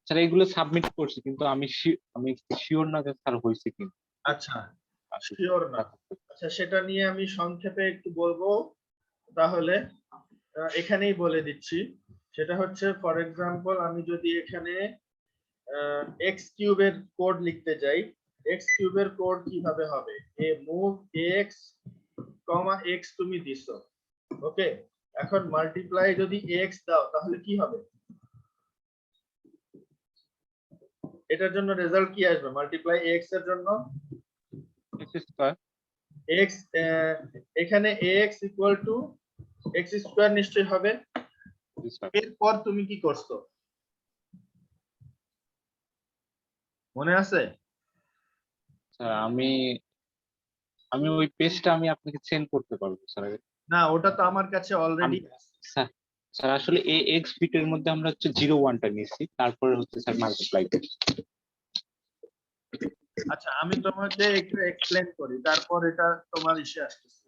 স্যার এগুলো সাবমিট করছি কিন্তু আমি শিওর না যে স্যার হইছে কি। আচ্ছা শিওর না। আচ্ছা সেটা নিয়ে আমি সংক্ষেপে একটু বলবো, তাহলে এখানেই বলে দিচ্ছি। সেটা হচ্ছে ফর এক্সাম্পল আমি যদি এখানে এক্স কিউবের কোড লিখতে যাই, এক্স কিউবের কোড কিভাবে হবে? এ মুভ এক্স কমা এক্স তুমি দিছো, ওকে। এখন মাল্টিপ্লাই যদি এক্স দাও তাহলে কি হবে? এটার জন্য রেজাল্ট কি আসবে? মাল্টিপ্লাই এক্স এর জন্য এক্স স্কয়ার, এক্স এখানে x equal to x square নিশ্চয়ই হবে। এরপর তুমি কি করছো মনে আছে? স্যার আমি ওই পেজটা আমি আপনাকে সেন্ড করতে পারবো স্যার। না ওটা তো আমার কাছে অলরেডি স্যার। স্যার আসলে এ এক্স বিটের মধ্যে আমরা হচ্ছে 0-1টা নিয়েছি, তারপরে হচ্ছে স্যার মাল্টিপ্লাই করছি। আচ্ছা আমি তোমাকে একটু এক্সপ্লেন করি, তারপর এটা তোমার ইসে আসতেছে।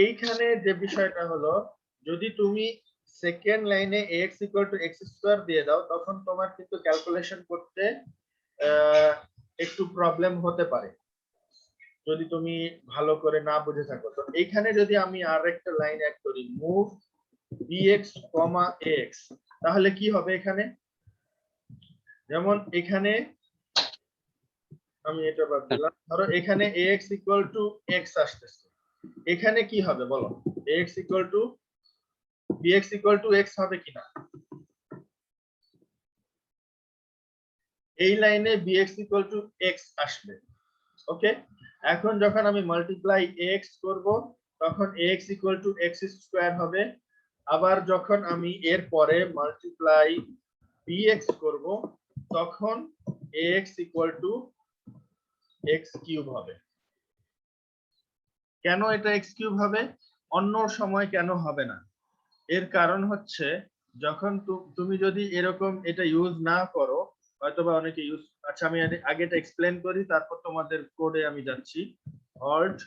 এইখানে যে বিষয়টা হলো, যদি তুমি সেকেন্ড লাইনে x equal to x square দিয়ে দাও তখন তোমার কিন্তু ক্যালকুলেশন করতে একটু প্রবলেম হতে পারে যদি তুমি ভালো করে না বুঝে থাকো। তো এইখানে যদি আমি আরেকটা লাইন অ্যাড করি, মুভ bx, x, তাহলে কি হবে? এখানে যেমন এখানে আমি এটা বাদ দিলাম, ধরো এখানে ax ইকুয়াল টু x আসতেছে, এখানে কি হবে বলো? ax equal to bx equal to x হবে কিনা? এই লাইনে bx ইকুয়াল টু x আসবে, ওকে। এখন যখন আমি মাল্টিপ্লাই x করব তখন x equal to x square হবে। আবার যখন আমি এর পরে মাল্টিপ্লাই bx করব তখন ax equal to x cube হবে। কেন এটা x কিউব হবে? অন্য সময় কেন হবে না? এর কারণ হচ্ছে যখন তুমি যদি এরকম এটা ইউজ না করো, হয়তোবা অনেকে ইউজ, আচ্ছা আমি আগে এটা এক্সপ্লেন করি, তারপর তোমাদের কোডে আমি যাচ্ছি। অল্ট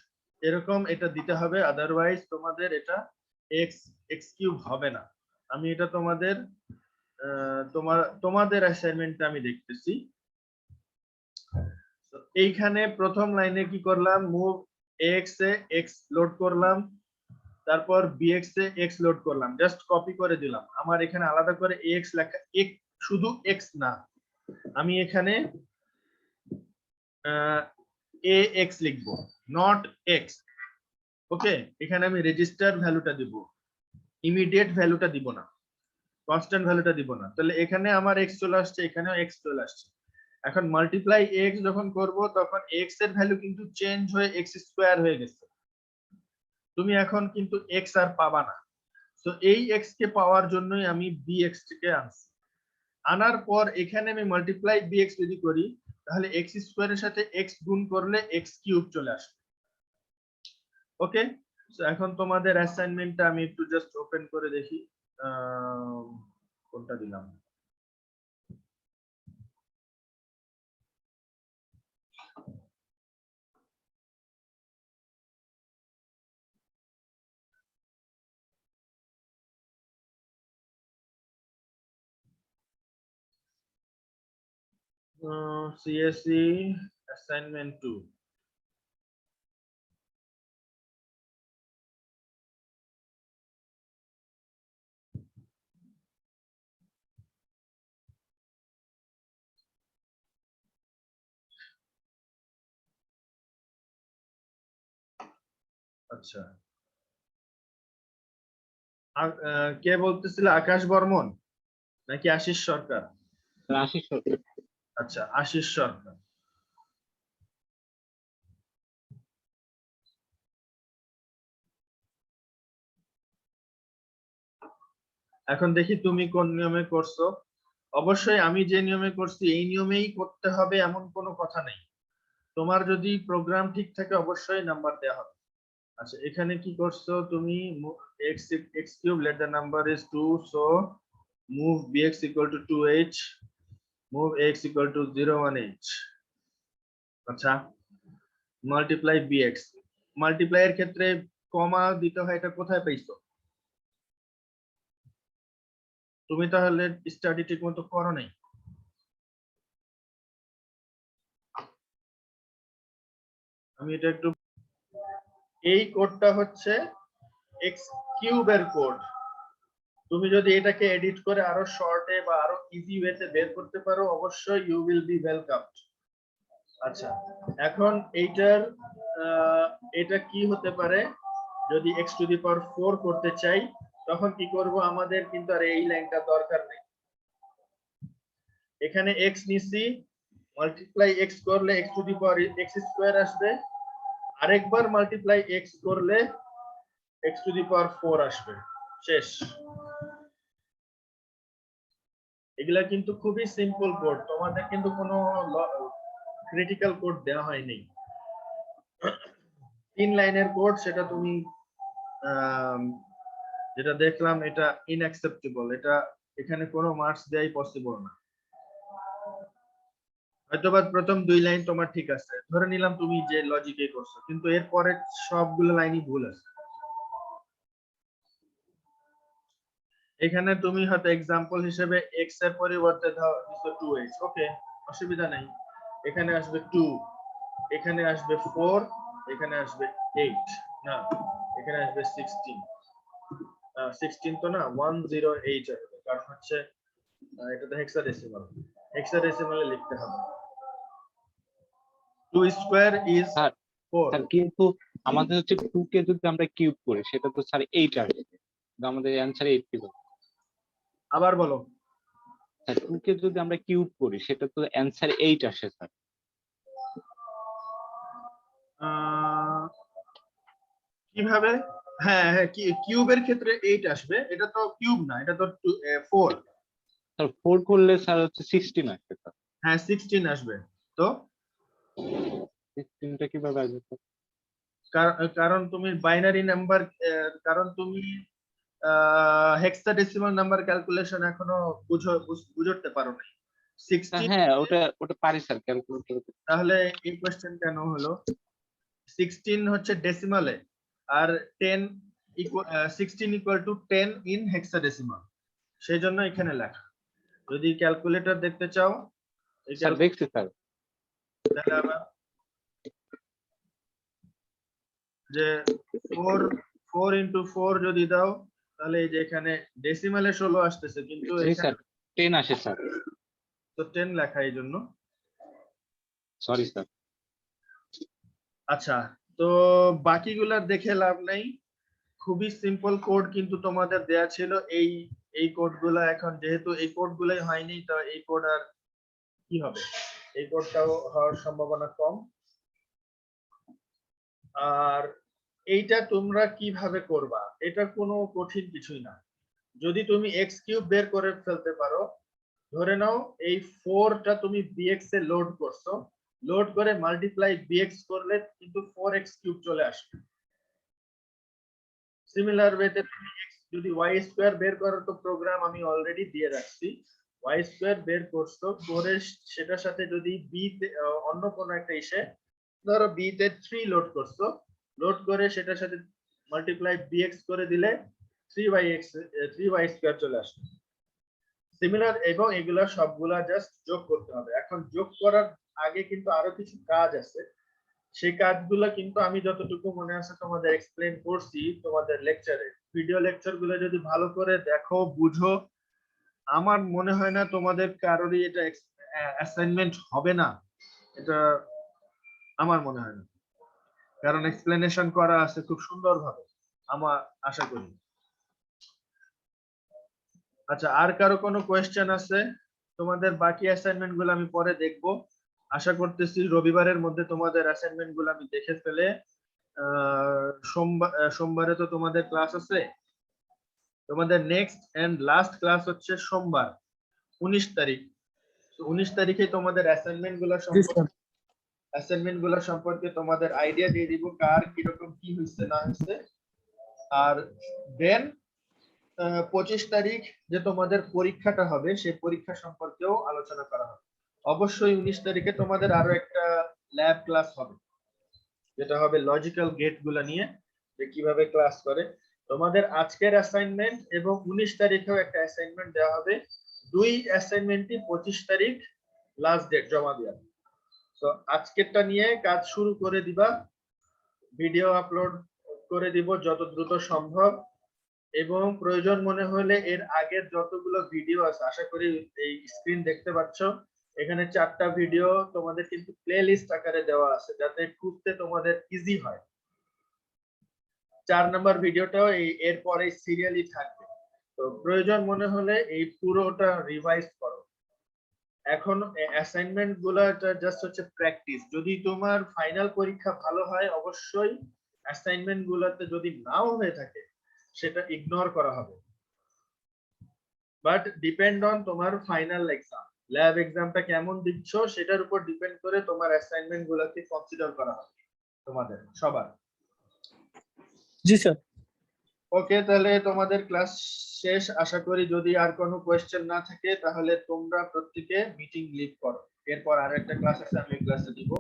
এরকম এটা দিতে হবে, আদারওয়াইজ তোমাদের এটা এক্স এক্স কিউব হবে না। আমি এটা তোমাদের তোমাদের অ্যাসাইনমেন্টটা আমি দেখতেছি। এইখানে প্রথম লাইনে কি করলাম, মুভ এক্স এ এক্স লোড করলাম, তারপর বিএক্স এ এক্স লোড করলাম, জাস্ট কপি করে দিলাম। আমার এখানে আলাদা করে এক্স লেখা, শুধু এক্স না, আমি এখানে এ এক্স লিখবো, নট এক্স। ওকে, এখানে আমি রেজিস্টার ভ্যালুটা দিব, ইমিডিয়েট ভ্যালুটা দিব না, কনস্ট্যান্ট ভ্যালুটা দিব না। তাহলে এখানে আমার এক্স চলে আসছে, এখানেও এক্স চলে আসছে। এখন মাল্টিপ্লাই এক্স যখন করব, তখন এক্স এর ভ্যালু কিন্তু চেঞ্জ হয়ে এক্স স্কোয়ার হয়ে গেছে। তুমি এখন কিন্তু এক্স আর পাবা না। তো এই এক্স কে পাওয়ার জন্যই আমি বিএক্স কে আনছি। আনার পর এখানে আমি মাল্টিপ্লাই বিএক্স যদি করি, তাহলে এক্স স্কোয়ারের সাথে এক্স গুণ করলে এক্স কিউব চলে আসবে। ওকে, এখন তোমাদের অ্যাসাইনমেন্টটা আমি একটু জাস্ট ওপেন করে দেখি, কোনটা দিলাম। CSE assignment 2. আচ্ছা, কে বলতেছিল, আকাশ বর্মন নাকি আশিস সরকার? আশিস সরকার। আচ্ছা, আশিস সরকার। এখন দেখি তুমি কোন নিয়মে করছো। অবশ্যই আমি যে নিয়মে করছি এই নিয়মেই করতে হবে এমন কোনো কথা নেই। তোমার যদি প্রোগ্রাম ঠিক থাকে অবশ্যই নাম্বার দেওয়া হবে। আচ্ছা, এখানে কি করছো তুমি, x cube let the number is 2, so move bx equal to 2h, move x equal to 0 1h। আচ্ছা, মাল্টিপ্লাই bx, মাল্টিপ্লাই এর ক্ষেত্রে কমা দিতে হয়, এটা কোথায় পাইছো? তুমি তাহলে স্টাডি ঠিক মতো করো নাই। আমি এটা একটু, এই কোডটা হচ্ছে এক্স কিউবের কোড। তুমি যদি এটাকে এডিট করে আরো শর্টে বা আরো ইজি ওয়েতে বের করতে পারো, অবশ্যই ইউ উইল বি ওয়েলকাম। আচ্ছা, এখন এইটার এটা কি হতে পারে, যদি x টু দি পাওয়ার 4 করতে চাই, তখন কি করব, আমাদের কিন্তু আর এই লাইনটা দরকার নেই। এখানে x নিছি, মাল্টিপ্লাই x করলে x to the power x square আসবে, আরেকবার মাল্টিপ্লাই x করলে x টু দি পাওয়ার 4 আসবে, শেষ। এগুলা কিন্তু খুবই সিম্পল কোড, তোমাদের কিন্তু কোনো ক্রিটিক্যাল কোড দেওয়া হয়নি। 3 লাইনের কোড, সেটা তুমি যেটা দেখলাম এটা ইনঅ্যাকসেপ্টেবল, এটা এখানে কোনো মার্কস দেয়াই পসিবল না। হয়তোবা প্রথম 2 লাইন তোমার ঠিক আছে, ধরে নিলাম তুমি যে লজিকে করছো, কিন্তু এরপরে সবগুলো লাইনই ভুল আছে। এখানে তুমি হয়তো एग्जांपल হিসেবে x এর পরিবর্তে দাও দিছো 2h, ওকে, অসুবিধা নাই। এখানে আসবে 2, এখানে আসবে 4, এখানে আসবে 8, না এখানে আসবে 16, 16 তো না 108 আসবে, কারণ হচ্ছে এটা তো হেক্সাডেসিমাল, হেক্সাডেসিমালে লিখতে হবে। 2 স্কয়ার ইজ স্যার 4। কিন্তু আমাদের হচ্ছে 2 কে যদি আমরা কিউব করি সেটা তো স্যার 8 আসবে, কিন্তু আমাদের অ্যানসার 8 কি হবে? আবার বলো। স্যার 2 কে যদি আমরা কিউব করি সেটা তো অ্যানসার 8 আসে স্যার। কিভাবে? হ্যাঁ হ্যাঁ, কিউবের ক্ষেত্রে 8 আসবে, এটা তো কিউব না, এটা তো 4। স্যার 4 করলে স্যার হচ্ছে 16 আসবে স্যার। হ্যাঁ 16 আসবে তো, 16টা কিভাবে আসবে স্যার? কারণ তুমি বাইনারি নাম্বার, কারণ তুমি হেক্সাডেসিমাল নাম্বার ক্যালকুলেশন এখনো বুঝতে পারো না। 16 হ্যাঁ, ওটা পারি স্যার, ক্যালকুলেটর। তাহলে এই কোশ্চেন কেন হলো? 16 হচ্ছে ডেসিমালে আর 10 16 ইকুয়াল টু 10 ইন হেক্সাডেসিমাল, সেই জন্য এখানে লেখা। যদি ক্যালকুলেটর দেখতে চাও এই স্যার দেখছি স্যার। তাহলে আবার যে 4 ইনটু 4 যদি দাও তাহলে এই যে এখানে ডেসিমালে 16 আসতেছে, কিন্তু জি এখানে স্যার, 10 আসে স্যার। তো 10 লেখা, এই জন্য। Sorry sir. আচ্ছা, তো বাকিগুলা দেখে লাভ নাই, খুবই সিম্পল কোড কিন্তু তোমাদের দেয়া ছিল। এই কোডগুলা এখন যেহেতু এই কোডগুলাই হয়নি, তো এই কোড আর কি হবে, এই কোডটাও হওয়ার সম্ভাবনা কম। আর এইটা তোমরা কিভাবে করবা, এটা কোনো কঠিন কিছুই না। যদি তুমি এক্স কিউব বের করে ফেলতে পারো, ধরে নাও এই 4টা তুমি বিএক্স এ লোড করছো, লোড করে মাল্টিপ্লাই বিএক্স করলে কিন্তু 4x কিউব চলে আসবে। সিমিলার ওয়েতে তুমি x যদি y স্কয়ার বের করো, তো প্রোগ্রাম আমি অলরেডি দিয়ে রাখছি, y স্কয়ার বের করছো করে সেটার সাথে যদি b তে অন্য কোনো একটা ইসে ধরো b তে 3 লোড করছো, লোড করে সেটার সাথে মাল্টিপ্লাই bx করে দিলে 3y স্কয়ার চলে আসবে। সিমিলার, এবং এগুলা সবগুলা জাস্ট যোগ করতে হবে। এখন যোগ করার আগে কিন্তু আরো কিছু কাজ আছে, সেই কাজগুলো কিন্তু আমি যতটুকু মনে আছে তোমাদের এক্সপ্লেইন করছি তোমাদের লেকচারে। ভিডিও লেকচার গুলো যদি ভালো করে দেখো, বুঝো, আমার মনে হয় না তোমাদের কারোরই এটা অ্যাসাইনমেন্ট হবে না, এটা আমার মনে হয় না, কারণ এক্সপ্লেনেশন করা আছে খুব সুন্দরভাবে, আমার আশা করি। আচ্ছা, আর কারো কোনো কোয়েশ্চেন আছে? তোমাদের বাকি অ্যাসাইনমেন্ট গুলো আমি পরে দেখবো, আশা করতেছি রবিবারের মধ্যে তোমাদের অ্যাসাইনমেন্ট গুলো আমি দেখে ফেলে সোমবারে তো তোমাদের ক্লাস আছে, তোমাদের নেক্সট এন্ড লাস্ট ক্লাস হচ্ছে সোমবার 19 তারিখ। তো 19 তারিখে তোমাদের অ্যাসাইনমেন্ট গুলো সম্পর্কে তোমাদের আইডিয়া দিয়ে দিব, কার কিরকম কি হয়েছে না হয়েছে। আর দেন 25 তারিখ যে তোমাদের পরীক্ষাটা হবে, সেই পরীক্ষা সম্পর্কেও আলোচনা করা হবে। অবশ্যই 19 তারিখে তোমাদের আরো একটা ল্যাব ক্লাস হবে, যেটা হবে লজিক্যাল গেট গুলা নিয়ে, যে কিভাবে ক্লাস করে। তোমাদের আজকের অ্যাসাইনমেন্ট এবং 19 তারিখেও একটা অ্যাসাইনমেন্ট দেওয়া হবে, দুই অ্যাসাইনমেন্টই 25 তারিখ লাস্ট ডেট জমা দেওয়ার। তো আজকেরটা নিয়ে কাজ শুরু করে দিবা, ভিডিও আপলোড করে দিব যত দ্রুত সম্ভব, এবং প্রয়োজন মনে হলে এর আগের যতগুলো ভিডিও আছে, আশা করি এই স্ক্রিন দেখতে পাচ্ছ, এখানে 4টা ভিডিও তোমাদের কিন্তু প্লে লিস্ট আকারে দেওয়া আছে, যাতে খুঁজতে তোমাদের ইজি হয়। 4 নাম্বার ভিডিওটাও এরপরে সিরিয়ালি থাকবে। তো প্রয়োজন মনে হলে এই পুরোটা রিভাইজ করো। এখন অ্যাসাইনমেন্ট গুলো জাস্ট হচ্ছে প্র্যাকটিস। যদি তোমার ফাইনাল পরীক্ষা ভালো হয়, অবশ্যই অ্যাসাইনমেন্ট গুলোতে যদি নাও হয়ে থাকে সেটা ইগনোর করা হবে, বাট ডিপেন্ড অন তোমার ফাইনাল এক্সাম, ল্যাব এক্সামটা কেমন দিচ্ছ সেটার উপর ডিপেন্ড করে তোমার অ্যাসাইনমেন্ট গুলোকে কনসিডার করা হবে তোমাদের সবার। জি স্যার। ওকে, তাহলে তোমাদের ক্লাস শেষ আশা করি। যদি আর কোনো কোয়েশ্চেন না থাকে তাহলে তোমরা প্রত্যেকে মিটিং লিভ করো, এরপর আর একটা ক্লাস আছে, আমি ক্লাসে দিব।